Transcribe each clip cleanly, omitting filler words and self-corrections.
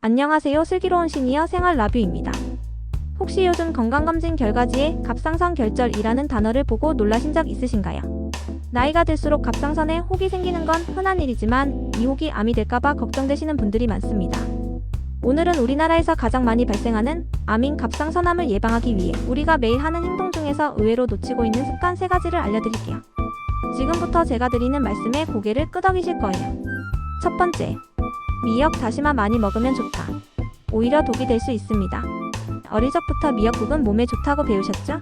안녕하세요. 슬기로운 시니어 생활 라뷰입니다. 혹시 요즘 건강검진 결과지에 갑상선 결절이라는 단어를 보고 놀라신 적 있으신가요? 나이가 들수록 갑상선에 혹이 생기는 건 흔한 일이지만 이 혹이 암이 될까봐 걱정되시는 분들이 많습니다. 오늘은 우리나라에서 가장 많이 발생하는 암인 갑상선암을 예방하기 위해 우리가 매일 하는 행동 중에서 의외로 놓치고 있는 습관 3가지를 알려드릴게요. 지금부터 제가 드리는 말씀에 고개를 끄덕이실 거예요. 첫 번째, 미역 다시마 많이 먹으면 좋다. 오히려 독이 될 수 있습니다. 어릴 적부터 미역국은 몸에 좋다고 배우셨죠?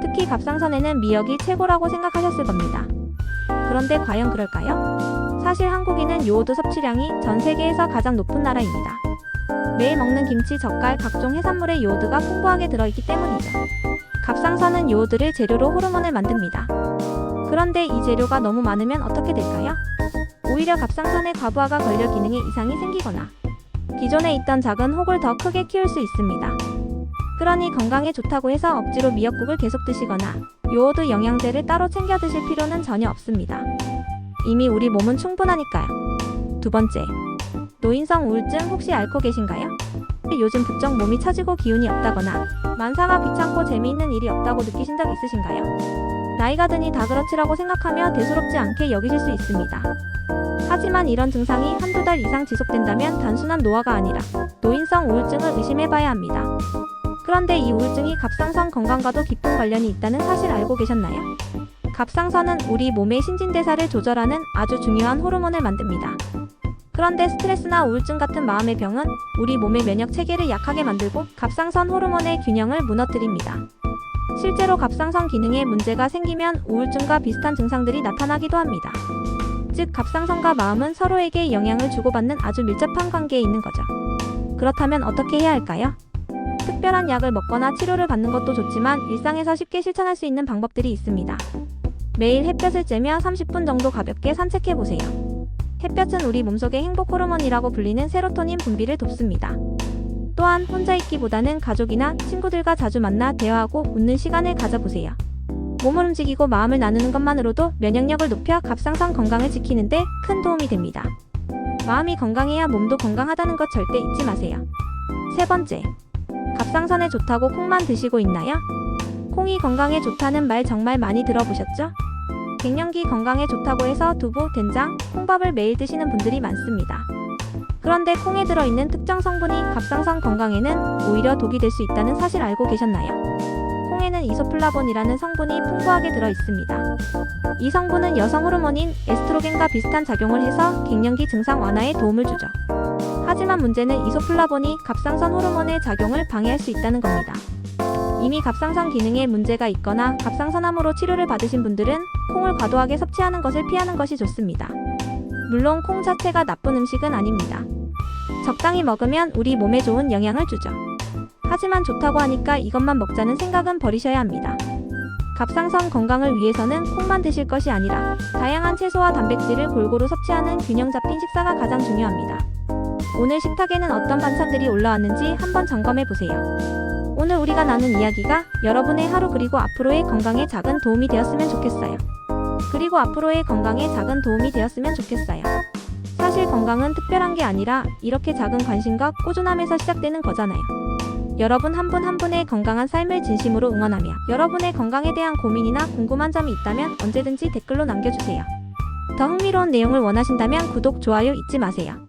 특히 갑상선에는 미역이 최고라고 생각하셨을 겁니다. 그런데 과연 그럴까요? 사실 한국인은 요오드 섭취량이 전 세계에서 가장 높은 나라입니다. 매일 먹는 김치, 젓갈, 각종 해산물에 요오드가 풍부하게 들어있기 때문이죠. 갑상선은 요오드를 재료로 호르몬을 만듭니다. 그런데 이 재료가 너무 많으면 어떻게 될까요? 오히려 갑상선에 과부하가 걸려 기능에 이상이 생기거나 기존에 있던 작은 혹을 더 크게 키울 수 있습니다. 그러니 건강에 좋다고 해서 억지로 미역국을 계속 드시거나 요오드 영양제를 따로 챙겨 드실 필요는 전혀 없습니다. 이미 우리 몸은 충분하니까요. 두 번째, 노인성 우울증 혹시 앓고 계신가요? 요즘 부쩍 몸이 처지고 기운이 없다거나 만사가 귀찮고 재미있는 일이 없다고 느끼신 적 있으신가요? 나이가 드니 다 그렇지라고 생각하며 대수롭지 않게 여기실 수 있습니다. 하지만 이런 증상이 한두 달 이상 지속된다면 단순한 노화가 아니라 노인성 우울증을 의심해봐야 합니다. 그런데 이 우울증이 갑상선 건강과도 깊은 관련이 있다는 사실 알고 계셨나요? 갑상선은 우리 몸의 신진대사를 조절하는 아주 중요한 호르몬을 만듭니다. 그런데 스트레스나 우울증 같은 마음의 병은 우리 몸의 면역 체계를 약하게 만들고 갑상선 호르몬의 균형을 무너뜨립니다. 실제로 갑상선 기능에 문제가 생기면 우울증과 비슷한 증상들이 나타나기도 합니다. 즉, 갑상선과 마음은 서로에게 영향을 주고받는 아주 밀접한 관계에 있는 거죠. 그렇다면 어떻게 해야 할까요? 특별한 약을 먹거나 치료를 받는 것도 좋지만 일상에서 쉽게 실천할 수 있는 방법들이 있습니다. 매일 햇볕을 쬐며 30분 정도 가볍게 산책해보세요. 햇볕은 우리 몸속의 행복 호르몬이라고 불리는 세로토닌 분비를 돕습니다. 또한 혼자 있기보다는 가족이나 친구들과 자주 만나 대화하고 웃는 시간을 가져보세요. 몸을 움직이고 마음을 나누는 것만으로도 면역력을 높여 갑상선 건강을 지키는데 큰 도움이 됩니다. 마음이 건강해야 몸도 건강하다는 것 절대 잊지 마세요. 세 번째, 갑상선에 좋다고 콩만 드시고 있나요? 콩이 건강에 좋다는 말 정말 많이 들어보셨죠? 갱년기 건강에 좋다고 해서 두부, 된장, 콩밥을 매일 드시는 분들이 많습니다. 그런데 콩에 들어있는 특정 성분이 갑상선 건강에는 오히려 독이 될 수 있다는 사실 알고 계셨나요? 콩에는 이소플라본이라는 성분이 풍부하게 들어있습니다. 이 성분은 여성 호르몬인 에스트로겐과 비슷한 작용을 해서 갱년기 증상 완화에 도움을 주죠. 하지만 문제는 이소플라본이 갑상선 호르몬의 작용을 방해할 수 있다는 겁니다. 이미 갑상선 기능에 문제가 있거나 갑상선암으로 치료를 받으신 분들은 콩을 과도하게 섭취하는 것을 피하는 것이 좋습니다. 물론 콩 자체가 나쁜 음식은 아닙니다. 적당히 먹으면 우리 몸에 좋은 영향을 주죠. 하지만 좋다고 하니까 이것만 먹자는 생각은 버리셔야 합니다. 갑상선 건강을 위해서는 콩만 드실 것이 아니라 다양한 채소와 단백질을 골고루 섭취하는 균형 잡힌 식사가 가장 중요합니다. 오늘 식탁에는 어떤 반찬들이 올라왔는지 한번 점검해 보세요. 오늘 우리가 나눈 이야기가 여러분의 하루 그리고 앞으로의 건강에 작은 도움이 되었으면 좋겠어요. 그리고 앞으로의 건강에 작은 도움이 되었으면 좋겠어요. 사실 건강은 특별한 게 아니라 이렇게 작은 관심과 꾸준함에서 시작되는 거잖아요. 여러분 한 분 한 분의 건강한 삶을 진심으로 응원하며 여러분의 건강에 대한 고민이나 궁금한 점이 있다면 언제든지 댓글로 남겨주세요. 더 흥미로운 내용을 원하신다면 구독, 좋아요 잊지 마세요.